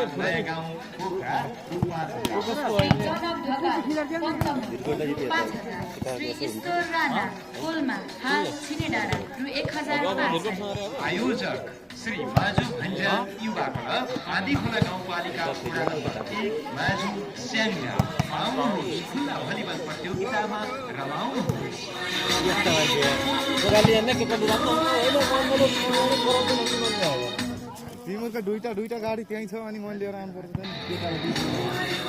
नयाँ गाउँ पोखरा आयोजक श्री माजु भञ्जा युवा क्लब आदि खोला गाउँपालिका वडा नम्बर 1 माजु स्याङ्जा आउनुहोस् खुल्ला भलिबल प्रतियोगितामा रमाउनुहोस् तिमीको दुईटा गाडी त्यहीँ छ अनि मैले लिएर आउनुपर्छ नि